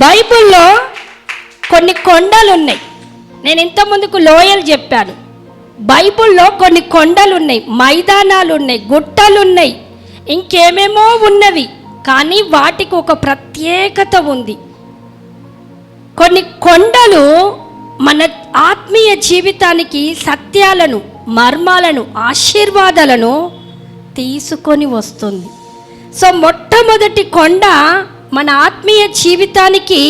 బైబిల్లో కొన్ని కొండలు ఉన్నాయి. నేను ఇంతకుముందుకు లోయలు చెప్పాను. బైబిల్లో కొన్ని కొండలు ఉన్నాయి, మైదానాలు ఉన్నాయి, గుట్టలు ఉన్నాయి, ఇంకేమేమో ఉన్నవి. కానీ వాటికి ఒక ప్రత్యేకత ఉంది. కొన్ని కొండలు మన ఆత్మీయ జీవితానికి సత్యాలను, మర్మాలను, ఆశీర్వాదాలను తీసుకొని వస్తుంది. సో మొట్టమొదటి కొండ మన ఆత్మీయ జీవితానికి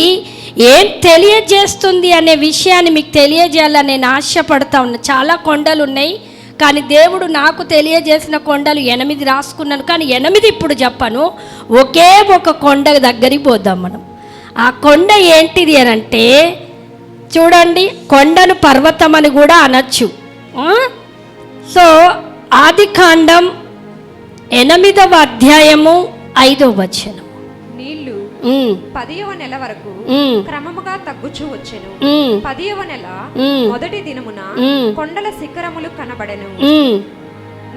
ఏం తెలియజేస్తుంది అనే విషయాన్ని మీకు తెలియజేయాలని నేను ఆశపడతా ఉన్నా. చాలా కొండలు ఉన్నాయి, కానీ దేవుడు నాకు తెలియజేసిన కొండలు 8 రాసుకున్నాను. కానీ 8 ఇప్పుడు చెప్పను. ఒకే ఒక కొండ దగ్గరికి పోదాం మనం. ఆ కొండ ఏంటిది అని అంటే, చూడండి, కొండను పర్వతం అని కూడా అనొచ్చు. సో ఆదికాండం 8వ అధ్యాయము 5వ వచనం. నీళ్లు 10వ నెల వరకు క్రమముగా తగ్గుచూ వచ్చెను. 10వ నెల మొదటి దినమున కొండల శిఖరములు కనబడెను.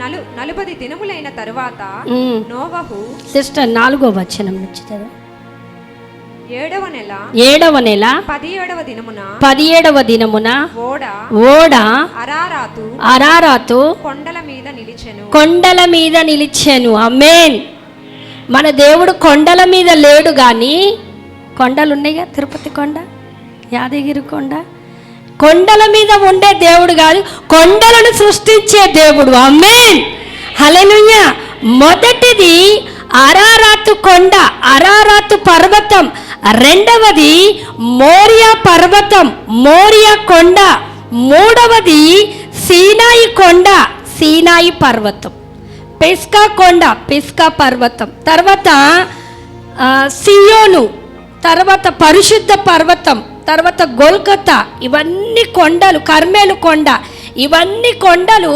40 దినములైన తరువాత నోవహు సిస్టర్ 4వ వచనం నుంచి 7వ నెల 17వ దినమున ఓడ అరారాతు కొండల మీద నిలిచెను. ఆమేన్. మన దేవుడు కొండల మీద లేడు, కానీ కొండలు ఉన్నాయిగా, తిరుపతి కొండ, యాదగిరి కొండ, కొండల మీద ఉండే దేవుడు కాదు, కొండలను సృష్టించే దేవుడు. ఆమేన్, హల్లెలూయా. మొదటిది అరారాతు కొండ, అరారాతు పర్వతం. రెండవది మోరియా పర్వతం, మోరియా కొండ. మూడవది సీనాయి కొండ, సీనాయి పర్వతం. పిస్కా కొండ, పిస్కా పర్వతం. తర్వాత సియోను, తర్వాత పరిశుద్ధ పర్వతం, తర్వాత గోల్కతా. ఇవన్నీ కొండలు. కర్మేలు కొండ. ఇవన్నీ కొండలు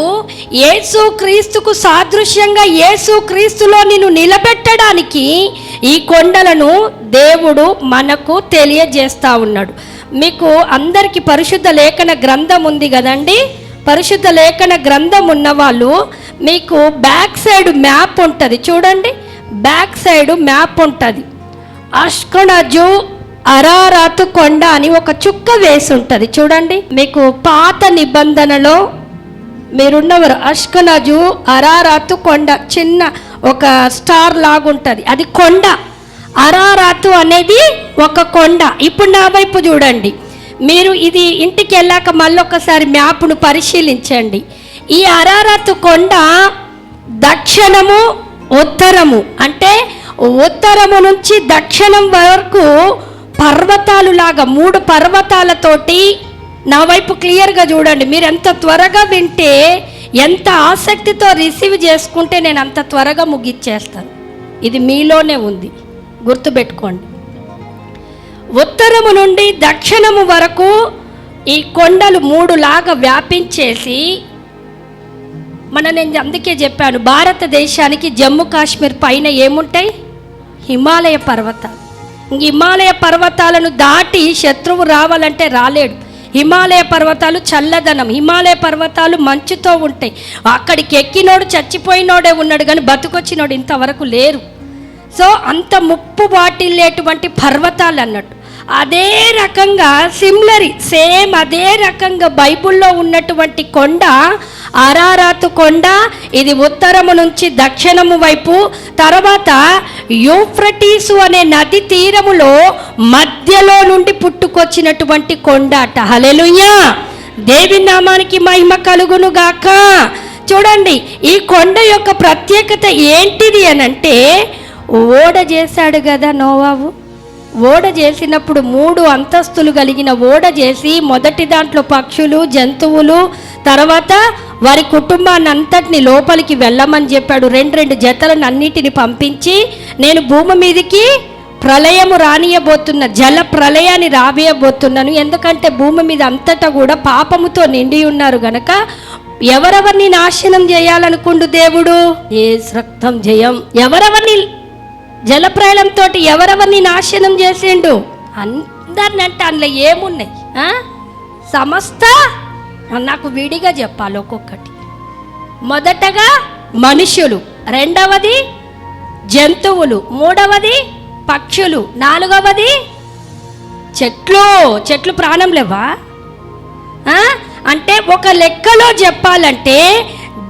యేసుక్రీస్తుకు సాదృశ్యంగా యేసుక్రీస్తులో నిన్ను నిలబెట్టడానికి ఈ కొండలను దేవుడు మనకు తెలియజేస్తూ ఉన్నాడు. మీకు అందరికీ పరిశుద్ధ లేఖన గ్రంథం ఉంది కదండి. పరిశుద్ధ లేఖన గ్రంథం ఉన్నవాళ్ళు మీకు బ్యాక్ సైడ్ మ్యాప్ ఉంటుంది చూడండి. బ్యాక్ సైడ్ మ్యాప్ ఉంటుంది. అష్కనజు అరారాతు కొండ అని ఒక చుక్క వేసి ఉంటుంది చూడండి. మీకు పాత నిబంధనలో మీరున్నవారు అష్కనజు అరారాతు కొండ, చిన్న ఒక స్టార్ లాగుంటుంది, అది కొండ. అరారాతు అనేది ఒక కొండ. ఇప్పుడు నా వైపు చూడండి. మీరు ఇది ఇంటికి వెళ్ళాక మళ్ళీ ఒకసారి మ్యాప్ను పరిశీలించండి. ఈ అరారాతు కొండ దక్షిణము, ఉత్తరము, అంటే ఉత్తరము నుంచి దక్షిణం వరకు పర్వతాలు లాగా 3 పర్వతాలతోటి. నా వైపు క్లియర్గా చూడండి. మీరు ఎంత త్వరగా వింటే, ఎంత ఆసక్తితో రిసీవ్ చేసుకుంటే నేను అంత త్వరగా ముగిచ్చేస్తాను. ఇది మీలోనే ఉంది, గుర్తుపెట్టుకోండి. ఉత్తరము నుండి దక్షిణము వరకు ఈ కొండలు 3 లాగా వ్యాపించేసి నేను అందుకే చెప్పాను, భారతదేశానికి జమ్మూ కాశ్మీర్ పైన ఏముంటాయి? హిమాలయ పర్వతాలు. హిమాలయ పర్వతాలను దాటి శత్రువు రావాలంటే రాలేడు. హిమాలయ పర్వతాలు చల్లదనం, హిమాలయ పర్వతాలు మంచుతో ఉంటాయి. అక్కడికి ఎక్కినోడు చచ్చిపోయినోడే ఉన్నాడు, కానీ బతుకొచ్చినోడు ఇంతవరకు లేరు. సో అంత ముప్పు వాటిల్లేటువంటి పర్వతాలు అన్నట్టు. అదే రకంగా సిమిలరీ, సేమ్ అదే రకంగా బైబిల్లో ఉన్నటువంటి కొండ అరారాతు కొండ. ఇది ఉత్తరము నుంచి దక్షిణము వైపు. తర్వాత యూఫ్రటీసు అనే నది తీరములో మధ్యలో నుండి పుట్టుకొచ్చినటువంటి కొండ అట. హల్లెలూయా, దేవి నామానికి మహిమ కలుగును గాక. చూడండి, ఈ కొండ యొక్క ప్రత్యేకత ఏంటిది అనంటే, ఓడ చేశాడు కదా నోవాహు. ఓడ చేసినప్పుడు 3 అంతస్తులు కలిగిన ఓడ చేసి, మొదటి దాంట్లో పక్షులు, జంతువులు, తర్వాత వారి కుటుంబాన్ని అంతటిని లోపలికి వెళ్ళమని చెప్పాడు. 2 జతలను అన్నిటిని పంపించి, నేను భూమి మీదకి ప్రళయము రానియబోతున్నా, జల ప్రళయాన్ని రాబోతున్నాను. ఎందుకంటే భూమి మీద అంతటా కూడా పాపముతో నిండి ఉన్నారు గనక ఎవరెవరిని నాశనం చేయాలనుకుండు దేవుడు? యేసు రక్తం జయం. ఎవరెవరిని జలప్రళయంతో ఎవరెవరిని నాశనం చేసిండు? అందరినంటే అందులో ఏమున్నాయి? సమస్త. నాకు విడిగా చెప్పాలి ఒక్కొక్కటి. మొదటగా మనుషులు, రెండవది జంతువులు, మూడవది పక్షులు, నాలుగవది చెట్లు ప్రాణం లేవా? అంటే ఒక లెక్కలో చెప్పాలంటే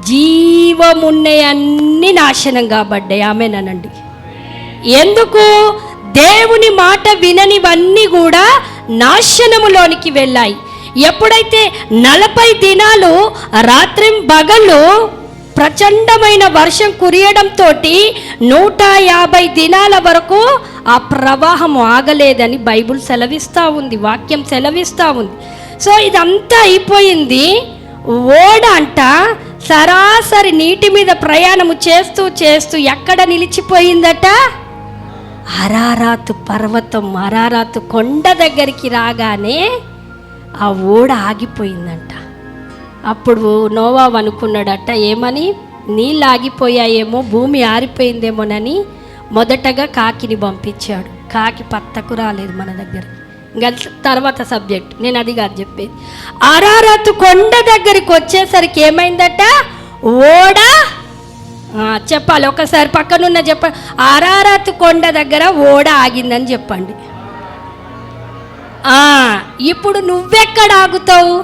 జీవమున్నే అన్ని నాశనం కాబడ్డాయి. ఆమెనండి. ఎందుకు? దేవుని మాట విననివన్నీ కూడా నాశనములోనికి వెళ్ళాయి. ఎప్పుడైతే 40 దినాలు రాత్రింబగళ్ళు ప్రచండమైన వర్షం కురియడంతో 150 దినాల వరకు ఆ ప్రవాహం ఆగలేదని బైబుల్ సెలవిస్తూ ఉంది, వాక్యం సెలవిస్తూ ఉంది. సో ఇదంతా అయిపోయింది. ఓడ అంట సరాసరి నీటి మీద ప్రయాణము చేస్తూ చేస్తూ ఎక్కడ నిలిచిపోయిందట? అరారాతు పర్వతం, అరారాతు కొండ దగ్గరికి రాగానే ఆ ఓడ ఆగిపోయిందంట. అప్పుడు నోవా అనుకున్నాడట, ఏమని? నీళ్ళు ఆగిపోయాయేమో, భూమి ఆరిపోయిందేమోనని మొదటగా కాకిని పంపించాడు. కాకి పత్తకు రాలేదు మన దగ్గర. ఇంకా తర్వాత సబ్జెక్ట్, నేను అది కాదు చెప్పేది. అరారాతు కొండ దగ్గరికి వచ్చేసరికి ఏమైందట? ఓడ చెప్పాలి ఒకసారి, పక్కనున్న చెప్పండి. అరారాతు కొండ దగ్గర ఓడ ఆగిందని చెప్పండి. ఇప్పుడు నువ్వెక్కడ ఆగుతావు?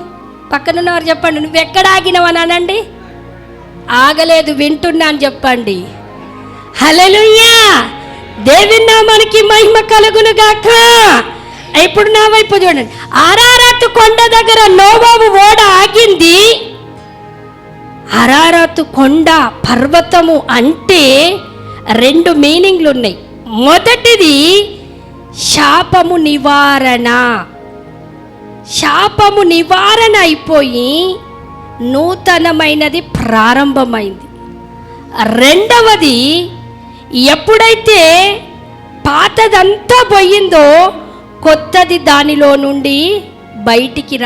పక్కనున్నవారు చెప్పండి, నువ్వెక్కడ ఆగినవని అనండి. ఆగలేదు, వింటున్నా అని చెప్పండి. హల్లెలూయా, దేవుని నామానికి మహిమ కలుగును గాక. ఇప్పుడు నా వైపు చూడండి. అరారాతు కొండ దగ్గర నోవాహు ఓడ ఆగింది. అరారాతు కొండ పర్వతము అంటే 2 మీనింగ్లు ఉన్నాయి. మొదటిది శాపము నివారణ. శాపము నివారణ అయిపోయి నూతనమైనది ప్రారంభమైంది. రెండవది, ఎప్పుడైతే పాతదంతా పోయిందో కొత్తది దానిలో నుండి బయటికి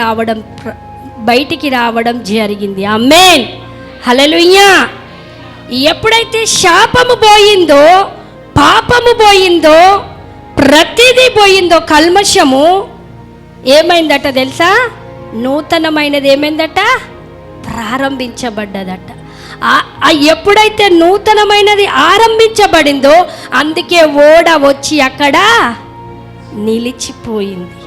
రావడం జరిగింది. ఆమేన్, హల్లెలూయా. ఎప్పుడైతే శాపము పోయిందో, పాపము పోయిందో, ప్రతిదీ పోయిందో, కల్మషము ఏమైందట తెలుసా? నూతనమైనది ఏమైందట? ప్రారంభించబడ్డదట. ఎప్పుడైతే నూతనమైనది ఆరంభించబడిందో అందుకే ఓడ వచ్చి అక్కడ నిలిచిపోయింది.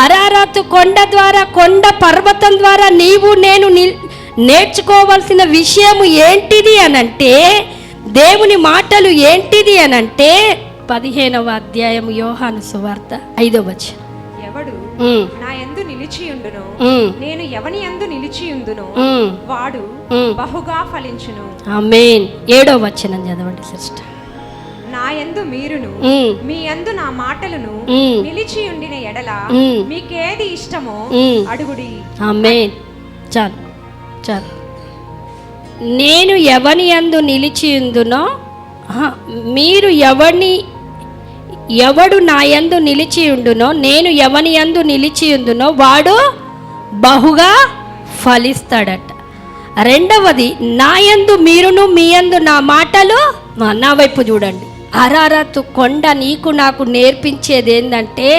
అరారాతు కొండ ద్వారా, కొండ పర్వతం ద్వారా నీవు నేను నేర్చుకోవాల్సిన విషయం ఏంటిది అనంటే, దేవుని మాటలు ఏంటిది అనంటే 15వ అధ్యాయం యోహాను సువార్త 5వ వచనం. ఎవడు నా యందు నిలిచియుండును, నేను ఎవని యందు నిలిచియుందును వాడు బహుగా ఫలించును. ఆమేన్. 7వ వచనం చదవండి సిస్టర్. నా యందు మీరును మీ యందు నా మాటలను నిలిచియుండిన ఎడల మీకేది ఇష్టమో అడుగుడి. ఆమేన్. చాలు చాలు. నేను ఎవని యందు నిలిచియుందునో, ఎవడు నా యందు నిలిచియుండునో, నేను ఎవని యందు నిలిచియుందునో వాడు బహుగా ఫలిస్తాడట. రెండవది, నా యందు మీరును మీ యందు నా మాటలు. నా వైపు చూడండి. అరారాతు కొండ నీకు నాకు నేర్పించేది ఏంటంటే,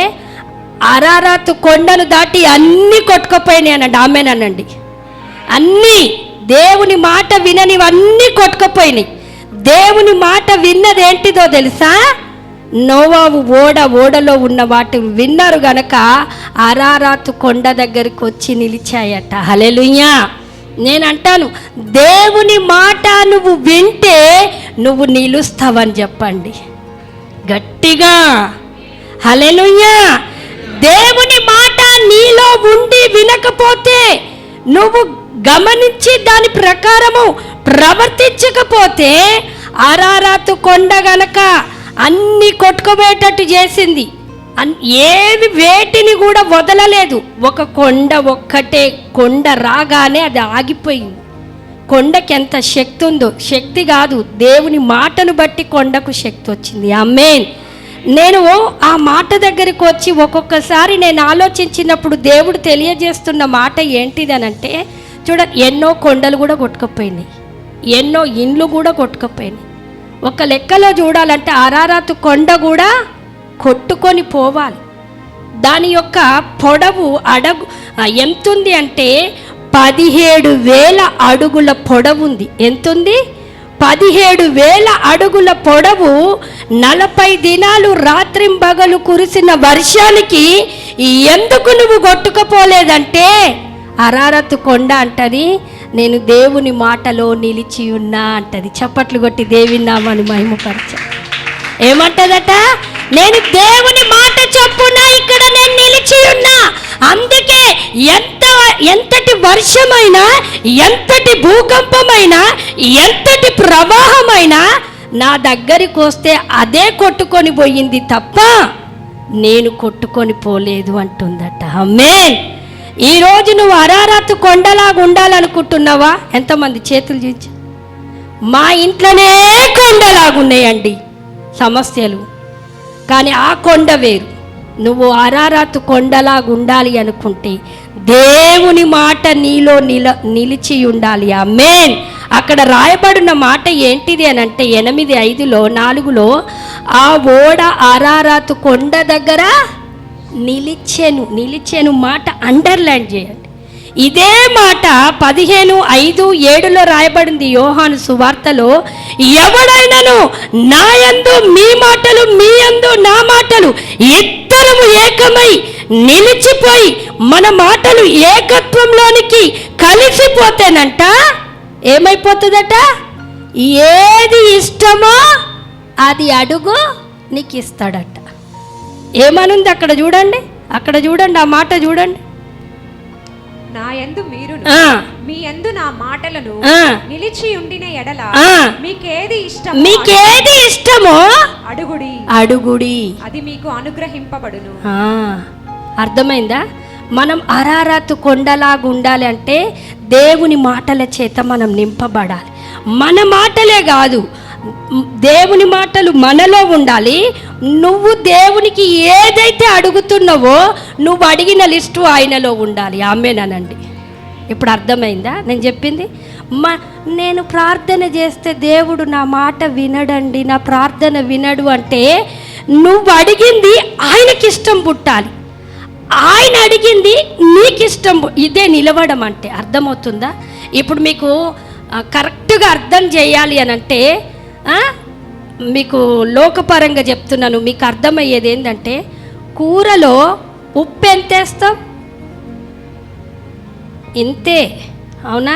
అరారాతు కొండను దాటి అన్నీ కొట్టుకుపోయినాయి అనండి. ఆమేనండి. అన్నీ దేవుని మాట విననివన్నీ కొట్టుకుపోయినాయి. దేవుని మాట విన్నది ఏంటిదో తెలుసా? నోవాహు ఓడలో ఉన్న వాటిని విన్నారు గనక అరారాతు కొండ దగ్గరికి వచ్చి నిలిచాయట. హల్లెలూయా. నేనంటాను, దేవుని మాట నువ్వు వింటే నువ్వు నిలుస్తావని చెప్పండి గట్టిగా. హల్లెలూయా. దేవుని మాట నీలో ఉండి వినకపోతే, నువ్వు గమనించి దాని ప్రకారము ప్రవర్తించకపోతే, అరారాతు కొండ గనక అన్ని కొట్టుకోబోయేటట్టు చేసింది. వేటిని కూడా వదలలేదు. ఒక కొండ ఒక్కటే, కొండ రాగానే అది ఆగిపోయింది. కొండకి ఎంత శక్తి ఉందో, శక్తి కాదు, దేవుని మాటను బట్టి కొండకు శక్తి వచ్చింది. ఆమేన్. నేను ఆ మాట దగ్గరికి వచ్చి ఒక్కొక్కసారి నేను ఆలోచించినప్పుడు దేవుడు తెలియజేస్తున్న మాట ఏంటిదనంటే, చూడండి, ఎన్నో కొండలు కూడా కొట్టుకుపోయినాయి, ఎన్నో ఇండ్లు కూడా కొట్టుకుపోయినాయి. ఒక లెక్కలో చూడాలంటే అరారాతు కొండ కూడా కొట్టుకొని పోవాలి. దాని యొక్క పొడవు ఎంతుంది అంటే 17,000 అడుగుల పొడవు ఉంది. ఎంతుంది? 17,000 అడుగుల పొడవు, 40 దినాలు రాత్రింబగలు కురిసిన వర్షానికి ఎందుకు నువ్వు కొట్టుకుపోలేదంటే, అరారతు కొండ అంటది, నేను దేవుని మాటలో నిలిచి ఉన్నా అంటది. చప్పట్లు కొట్టి దేవుని నామాన్ని మహిమపరచ. ఏమంటదట? నేను దేవుని మాట చొప్పున ఇక్కడ నేను నిలిచి ఉన్నా. అందుకే ఎంతటి వర్షమైనా, ఎంతటి భూకంపమైనా, ఎంతటి ప్రవాహమైనా నా దగ్గరికి వస్తే అదే కొట్టుకొని పోయింది తప్ప నేను కొట్టుకొని పోలేదు అంటుందట. ఆమేన్. ఈరోజు నువ్వు అరారతు కొండలాగా ఉండాలనుకుంటున్నావా? ఎంతమంది చేతులు చూచి. మా ఇంట్లోనే కొండలాగున్నాయండి సమస్యలు, కానీ ఆ కొండ వేరు. నువ్వు అరారతు కొండలాగా ఉండాలి అనుకుంటే దేవుని మాట నీలో నిలిచి ఉండాలి. ఆమేన్. అక్కడ రాయబడిన మాట ఏంటిది అని అంటే 8:5-4 ఆ ఓడ అరారతు కొండ దగ్గర నిలిచెను మాట అండర్లైన్ చేయండి. ఇదే మాట 15:5-7 రాయబడింది యోహాను సువార్తలో. ఎవడైనను నా యందు మీ మాటలు, మీ యందు నా మాటలు, ఇద్దరము ఏకమై నిలిచిపోయి మన మాటలు ఏకత్వంలోనికి కలిసిపోతేనంట ఏమైపోతుందట? ఏది ఇష్టమో అది అడుగు నీకు ఇస్తాడట. ఏమనుంది అక్కడ చూడండి, అక్కడ చూడండి, ఆ మాట చూడండి. నా యందు మీరును మీ యందు నా మాటలను నిలిచి ఉండిన ఎడల మీకేది ఇష్టమో అడుగుడి, అది మీకు అనుగ్రహింపబడును. అర్థమైందా? మనం అరారతు కొండలాగా ఉండాలి అంటే దేవుని మాటల చేత మనం నింపబడాలి. మన మాటలే కాదు, దేవుని మాటలు మనలో ఉండాలి. నువ్వు దేవునికి ఏదైతే అడుగుతున్నావో నువ్వు అడిగిన లిస్టు ఆయనలో ఉండాలి. ఆమేనండి. ఇప్పుడు అర్థమైందా నేను చెప్పింది? నేను ప్రార్థన చేస్తే దేవుడు నా మాట వినడండి, నా ప్రార్థన వినడు అంటే నువ్వు అడిగింది ఆయనకి ఇష్టం పుట్టాలి, ఆయన అడిగింది నీకు ఇష్టం. ఇదే నిలవడం అంటే. అర్థమవుతుందా? ఇప్పుడు మీకు కరెక్ట్గా అర్థం చేయాలి అని అంటే మీకు లోకపరంగా చెప్తున్నాను, మీకు అర్థమయ్యేది ఏంటంటే కూరలో ఉప్పు ఎంత వేస్తాం? ఇంతే, అవునా?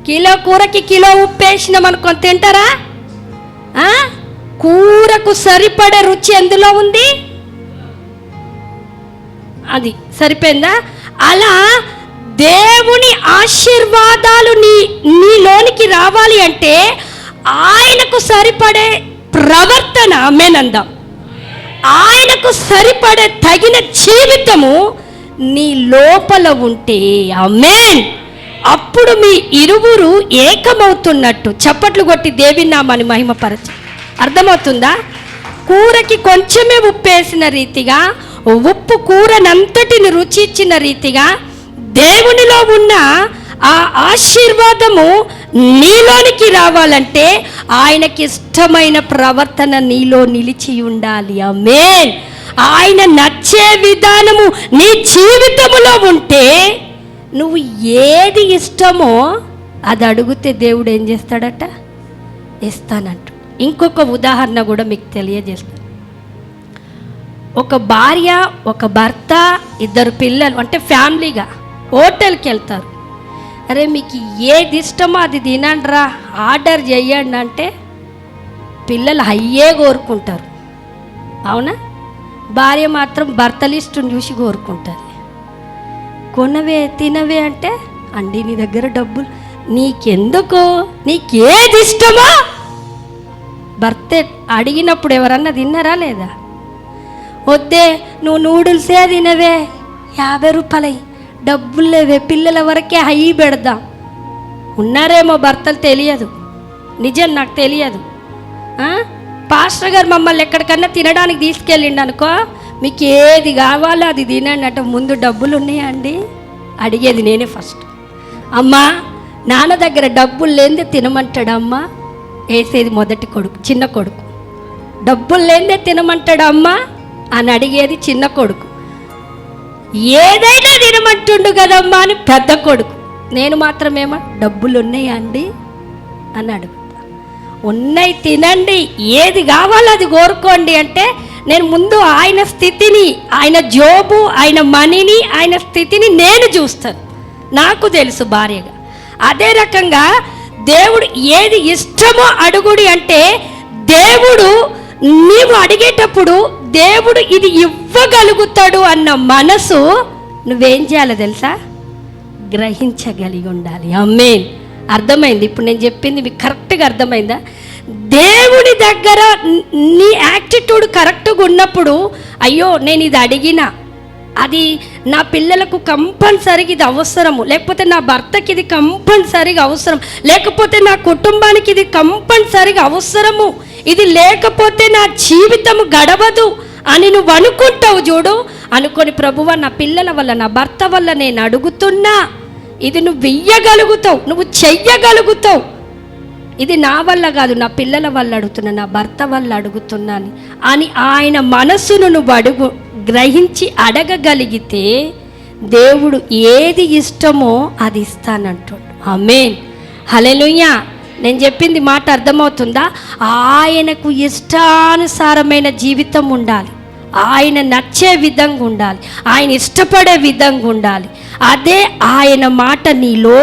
కిలో కూరకి కిలో ఉప్పు వేసినాం అనుకొని తింటారా? కూరకు సరిపడే రుచి ఎందులో ఉంది? అది సరిపోయిందా? అలా దేవుని ఆశీర్వాదాలు నీలోనికి రావాలి అంటే ఆయనకు సరిపడే ప్రవర్తన, ఆమేనందాం, ఆయనకు సరిపడే తగిన జీవితము నీ లోపల ఉంటే, ఆమేన్, అప్పుడు మీ ఇరువురు ఏకమవుతున్నట్టు. చప్పట్లు కొట్టి దేవుని నామాన్ని మహిమపరచ. అర్థమవుతుందా? కూరకి కొంచెమే ఉప్పు వేసిన రీతిగా, ఉప్పు కూరనంతటిని రుచి ఇచ్చిన రీతిగా దేవునిలో ఉన్న ఆ ఆశీర్వాదము నీలోనికి రావాలంటే ఆయనకి ఇష్టమైన ప్రవర్తన నీలో నిలిచి ఉండాలి. ఆమేన్. ఆయన నచ్చే విధానము నీ జీవితంలో ఉంటే నువ్వు ఏది ఇష్టమో అది అడిగితే దేవుడు ఏం చేస్తాడట? ఇస్తానంట. ఇంకొక ఉదాహరణ కూడా మీకు తెలియజేస్తాను. ఒక భార్య, ఒక భర్త, 2 పిల్లలు అంటే ఫ్యామిలీగా హోటల్కి వెళ్తారు. అరే మీకు ఏది ఇష్టమో అది తినండిరా, ఆర్డర్ చేయండి అంటే పిల్లలు అయ్యే కోరుకుంటారు, అవునా? భార్య మాత్రం భర్త లిస్టుని చూసి కోరుకుంటుంది. కొనవే తినవే అంటే అండి నీ దగ్గర డబ్బులు, నీకెందుకు, నీకేది ఇష్టమో. భర్త అడిగినప్పుడు ఎవరన్నా తిన్నారా లేదా? వద్దే నువ్వు నూడిల్సే తినవే, 50 రూపాయలు, డబ్బులు లేవే, పిల్లల వరకే హై పెడదాం. ఉన్నారేమో భర్తలు, తెలియదు, నిజం నాకు తెలియదు. పాస్టర్ గారు మమ్మల్ని ఎక్కడికన్నా తినడానికి తీసుకెళ్ళిండు అనుకో, మీకు ఏది కావాలో అది తినండి అంటే ముందు డబ్బులు ఉన్నాయా అండి అడిగేది నేనే ఫస్ట్. అమ్మా నాన్న దగ్గర డబ్బులు లేనిదే తినమంటాడు అమ్మ వేసేది మొదటి కొడుకు. చిన్న కొడుకు డబ్బులు లేనిదే తినమంటాడు అమ్మ అని అడిగేది చిన్న కొడుకు. ఏదైనా తినమంటుండు కదమ్మా అని పెద్ద కొడుకు. నేను మాత్రమేమో డబ్బులు ఉన్నాయా అండి అని అడుగుతా. ఉన్నాయి తినండి, ఏది కావాలో అది కోరుకోండి అంటే నేను ముందు ఆయన స్థితిని, ఆయన జోబు, ఆయన మనీని, ఆయన స్థితిని నేను చూస్తాను. నాకు తెలుసు భార్యగా. అదే రకంగా దేవుడు ఏది ఇష్టమో అడుగుడి అంటే దేవుడు నీవు అడిగేటప్పుడు దేవుడు ఇది ఇవ్వగలుగుతాడు అన్న మనసు నువ్వేం చేయాలో తెలుసా? గ్రహించగలిగి ఉండాలి. ఆమేన్. అర్థమైంది? ఇప్పుడు నేను చెప్పింది మీకు కరెక్ట్గా అర్థమైందా? దేవుడి దగ్గర నీ యాటిట్యూడ్ కరెక్ట్గా ఉన్నప్పుడు, అయ్యో నేను ఇది అడిగినా, అది నా పిల్లలకు కంపల్సరీగా ఇది అవసరము, లేకపోతే నా భర్తకి ఇది కంపల్సరీగా అవసరం, లేకపోతే నా కుటుంబానికి ఇది కంపల్సరీగా అవసరము, ఇది లేకపోతే నా జీవితము గడవదు అని నువ్వు అనుకుంటావు చూడు. అనుకొని ప్రభువా నా పిల్లల వల్ల, నా భర్త వల్ల నేను అడుగుతున్నా, ఇది నువ్వు ఇయ్యగలుగుతావు, నువ్వు చెయ్యగలుగుతావు. ఇది నా వల్ల కాదు, నా పిల్లల వల్ల అడుగుతున్నా, నా భర్త వల్ల అడుగుతున్నాను అని ఆయన మనసును నువ్వు గ్రహించి అడగగలిగితే దేవుడు ఏది ఇష్టమో అది ఇస్తానంటాడు. ఆమేన్. హల్లెలూయా. నేను చెప్పింది మాట అర్థమవుతుందా? ఆయనకు ఇష్టానుసారమైన జీవితం ఉండాలి, ఆయన నచ్చే విధంగా ఉండాలి, ఆయన ఇష్టపడే విధంగా ఉండాలి. అదే ఆయన మాట నీలో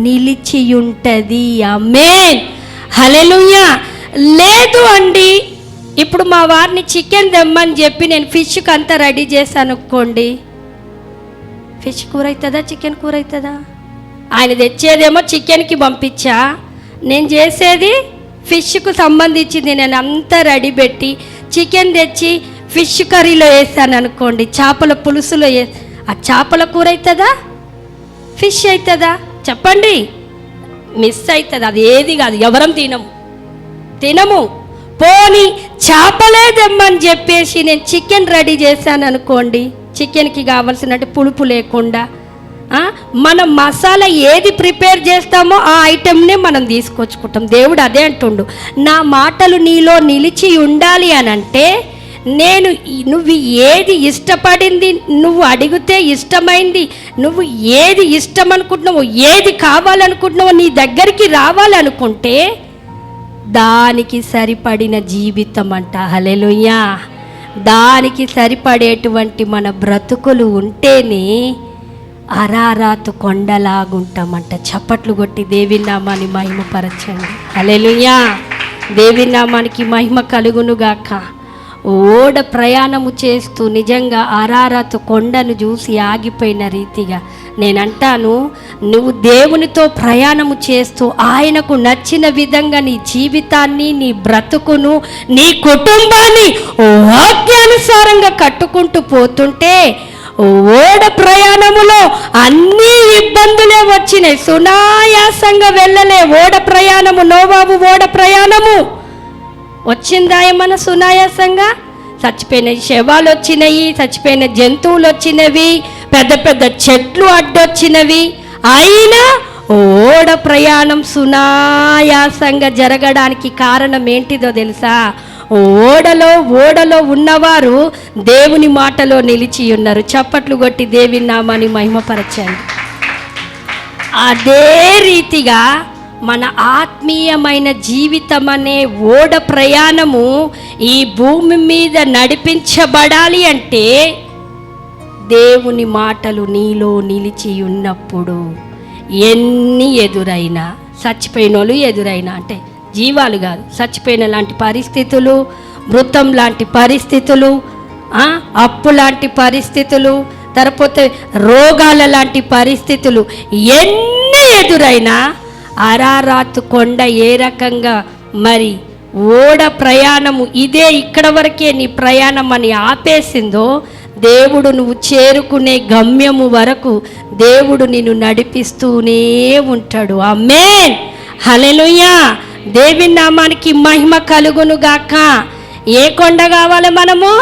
నిలిచి ఉంటుంది. ఆమేన్. హల్లెలూయా. లేదు అండి, ఇప్పుడు మా వారిని చికెన్ తెమ్మని చెప్పి నేను ఫిష్కి అంతా రెడీ చేశాను అనుకోండి, ఫిష్ కూర అవుతుందా, చికెన్ కూర అవుతుందా? ఆయన తెచ్చేదేమో చికెన్కి పంపించా, నేను చేసేది ఫిష్కు సంబంధించింది. నేను అంతా రెడీ పెట్టి చికెన్ తెచ్చి ఫిష్ కర్రీలో వేసాను అనుకోండి, చేపల పులుసులో ఆ చేపల కూర అవుతుందా, ఫిష్ అవుతుందా? చెప్పండి. మిస్ అవుతుంది. అది ఏది కాదు, ఎవరం తినము. పోనీ చేపలే తెమ్మని చెప్పేసి నేను చికెన్ రెడీ చేశాను అనుకోండి, చికెన్కి కావాల్సినట్టు పులుపు లేకుండా మనం మసాలా ఏది ప్రిపేర్ చేస్తామో ఆ ఐటెంనే మనం తీసుకొచ్చుకుంటాం. దేవుడు అదే అంటుండు, నా మాటలు నీలో నిలిచి ఉండాలి అని అంటే నువ్వు ఏది ఇష్టపడింది, నువ్వు అడిగితే ఇష్టమైంది, నువ్వు ఏది ఇష్టం అనుకుంటున్నావో, ఏది కావాలనుకుంటున్నావో నీ దగ్గరికి రావాలనుకుంటే దానికి సరిపడిన జీవితం అంట. హల్లెలూయా. దానికి సరిపడేటువంటి మన బ్రతుకులు ఉంటేనే అరారాతు కొండలాగుంటామంట. చప్పట్లు కొట్టి దేవి నామాన్ని మహిమపరచండి. హల్లెలూయా. దేవి నామానికి మహిమ కలుగునుగాక. ఓడ ప్రయాణము చేస్తూ నిజంగా అరారాతు కొండను చూసి ఆగిపోయిన రీతిగా నేనంటాను, నువ్వు దేవునితో ప్రయాణము చేస్తూ ఆయనకు నచ్చిన విధంగా నీ జీవితాన్ని, నీ బ్రతుకును, నీ కుటుంబాన్ని వాక్యానుసారంగా కట్టుకుంటూ పోతుంటే ఓడ ప్రయాణములో అన్ని ఇబ్బందులే వచ్చినాయి, సునాయాసంగా వెళ్ళలే. ఓడ ప్రయాణము, నోవాబు ఓడ ప్రయాణము వచ్చిందా ఏమన్నా సునాయాసంగా? చచ్చిపోయిన శవాలు వచ్చినాయి, చచ్చిపోయిన జంతువులు వచ్చినవి, పెద్ద పెద్ద చెట్లు అడ్డొచ్చినవి, అయినా ఓడ ప్రయాణం సునాయాసంగా జరగడానికి కారణం ఏంటిదో తెలుసా? ఓడలో ఉన్నవారు దేవుని మాటలో నిలిచి ఉన్నారు. చప్పట్లు కొట్టి దేవి నామాన్ని మహిమపరచండి. అదే రీతిగా మన ఆత్మీయమైన జీవితం అనే ఓడ ప్రయాణము ఈ భూమి మీద నడిపించబడాలి అంటే దేవుని మాటలు నీలో నిలిచి ఉన్నప్పుడు ఎన్ని ఎదురైనా, చచ్చిపోయిన వాళ్ళు ఎదురైనా, అంటే జీవాలు కాదు, చచ్చిపోయిన లాంటి పరిస్థితులు, మృతం లాంటి పరిస్థితులు, అప్పు లాంటి పరిస్థితులు, తర్వాత రోగాల లాంటి పరిస్థితులు ఎన్ని ఎదురైనా అరారాతు కొండ ఏ రకంగా మరి ఓడ ప్రయాణము ఇదే ఇక్కడ వరకే నీ ప్రయాణం అని ఆపేసిందో, దేవుడు నువ్వు చేరుకునే గమ్యము వరకు దేవుడు నిన్ను నడిపిస్తూనే ఉంటాడు. ఆమేన్. హల్లెలూయా. దేవి నామానికి మహిమ కలుగునుగాక. ఏ కొండ కావాలి మనము?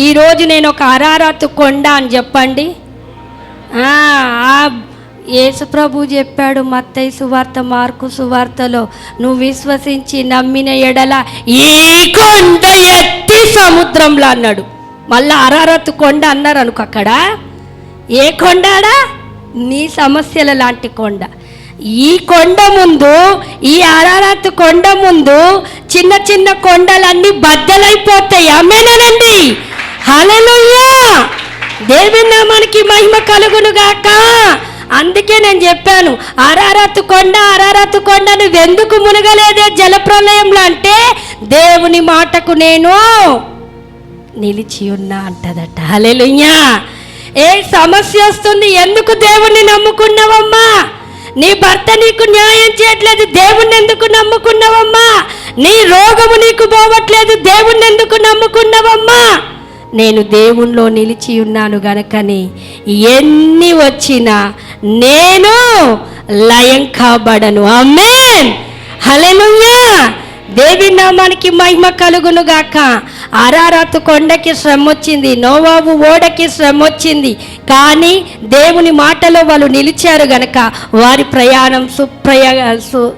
ఈరోజు నేను ఒక అరారాతు కొండ అని చెప్పండి. యేసు ప్రభు చెప్పాడు మత్తయి సువార్త, మార్కు సువార్తలో, నువ్వు విశ్వసించి నమ్మిన ఎడల ఈ కొండ ఎత్తి సముద్రంలో అన్నాడు. మళ్ళా అరారతు కొండ అన్నారు అనుకో. అక్కడ ఏ కొండడా? నీ సమస్యల లాంటి కొండ, ఈ కొండ ముందు, ఈ అరారత్ కొండ ముందు చిన్న చిన్న కొండలన్నీ బద్దలైపోతాయి. ఆమేనండి, హల్లెలూయా. దేవుని నామానికి మహిమ కలుగును గాక. అందుకే నేను చెప్పాను, అరారత్ కొండ నువ్వెందుకు మునగలేదే జలప్రలయంలో అంటే, దేవుని మాటకు నేను నిలిచి ఉన్నా అంటదట. హల్లెలూయా. ఏ సమస్య వస్తుంది, ఎందుకు దేవుణ్ణి నమ్ముకున్నావమ్మా? నీ భర్త నీకు న్యాయం చేయట్లేదు, దేవుణ్ణి ఎందుకు నమ్ముకున్నావమ్మా? నీ రోగము నీకు పోవట్లేదు, దేవుణ్ణి ఎందుకు నమ్ముకున్నావమ్మా? నేను దేవుణ్ణిలో నిలిచి ఉన్నాను గనకని ఎన్ని వచ్చినా నేను లయం కాబడను. ఆమేన్, హల్లెలూయా. దేవి నామానికి మహిమ కలుగును గాక. అరారత్ కొండకి శ్రమ వచ్చింది, నోవాబు ఓడకి శ్రమ వచ్చింది, కానీ దేవుని మాటలో వాళ్ళు నిలిచారు గనక వారి ప్రయాణం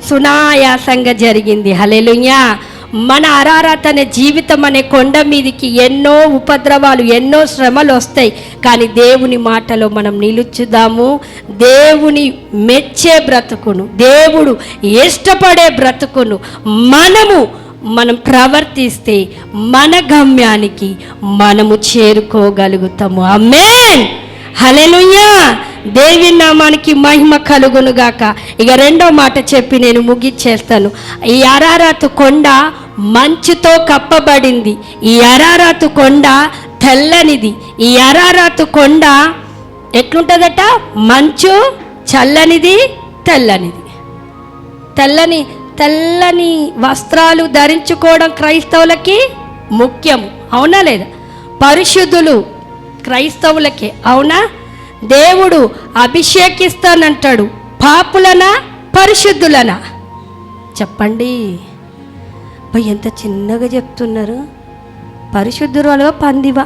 సునాయాసంగా జరిగింది. హల్లెలూయా. మన అరారత్ అనే జీవితం అనే కొండ మీదికి ఎన్నో ఉపద్రవాలు, ఎన్నో శ్రమలు వస్తాయి, కానీ దేవుని మాటలో మనం నిలుచుదాము. దేవుని మెచ్చే బ్రతుకును, దేవుడు ఇష్టపడే బ్రతుకును మనం ప్రవర్తిస్తే మన గమ్యానికి మనము చేరుకోగలుగుతాము. ఆమేన్, హల్లెలూయా. దేవి నామానికి మహిమ కలుగును గాక. ఇక రెండో మాట చెప్పి నేను ముగిచ్చేస్తాను. ఈ అరారత్ కొండ మంచుతో కప్పబడింది. ఈ అరారత్ కొండ తెల్లనిది. ఈ అరారత్ కొండ ఎట్లుంటుందట? మంచు చల్లనిది, తెల్లనిది. తెల్లని వస్త్రాలు ధరించుకోవడం క్రైస్తవులకి ముఖ్యము, అవునా లేదా? పరిశుద్ధులు క్రైస్తవులకే, అవునా? దేవుడు అభిషేకిస్తానంటాడు, పాపులనా పరిశుద్ధులనా? చెప్పండి. ఎంత చిన్నగా చెప్తున్నారు. పరిశుద్ధురాలుగా పందివా?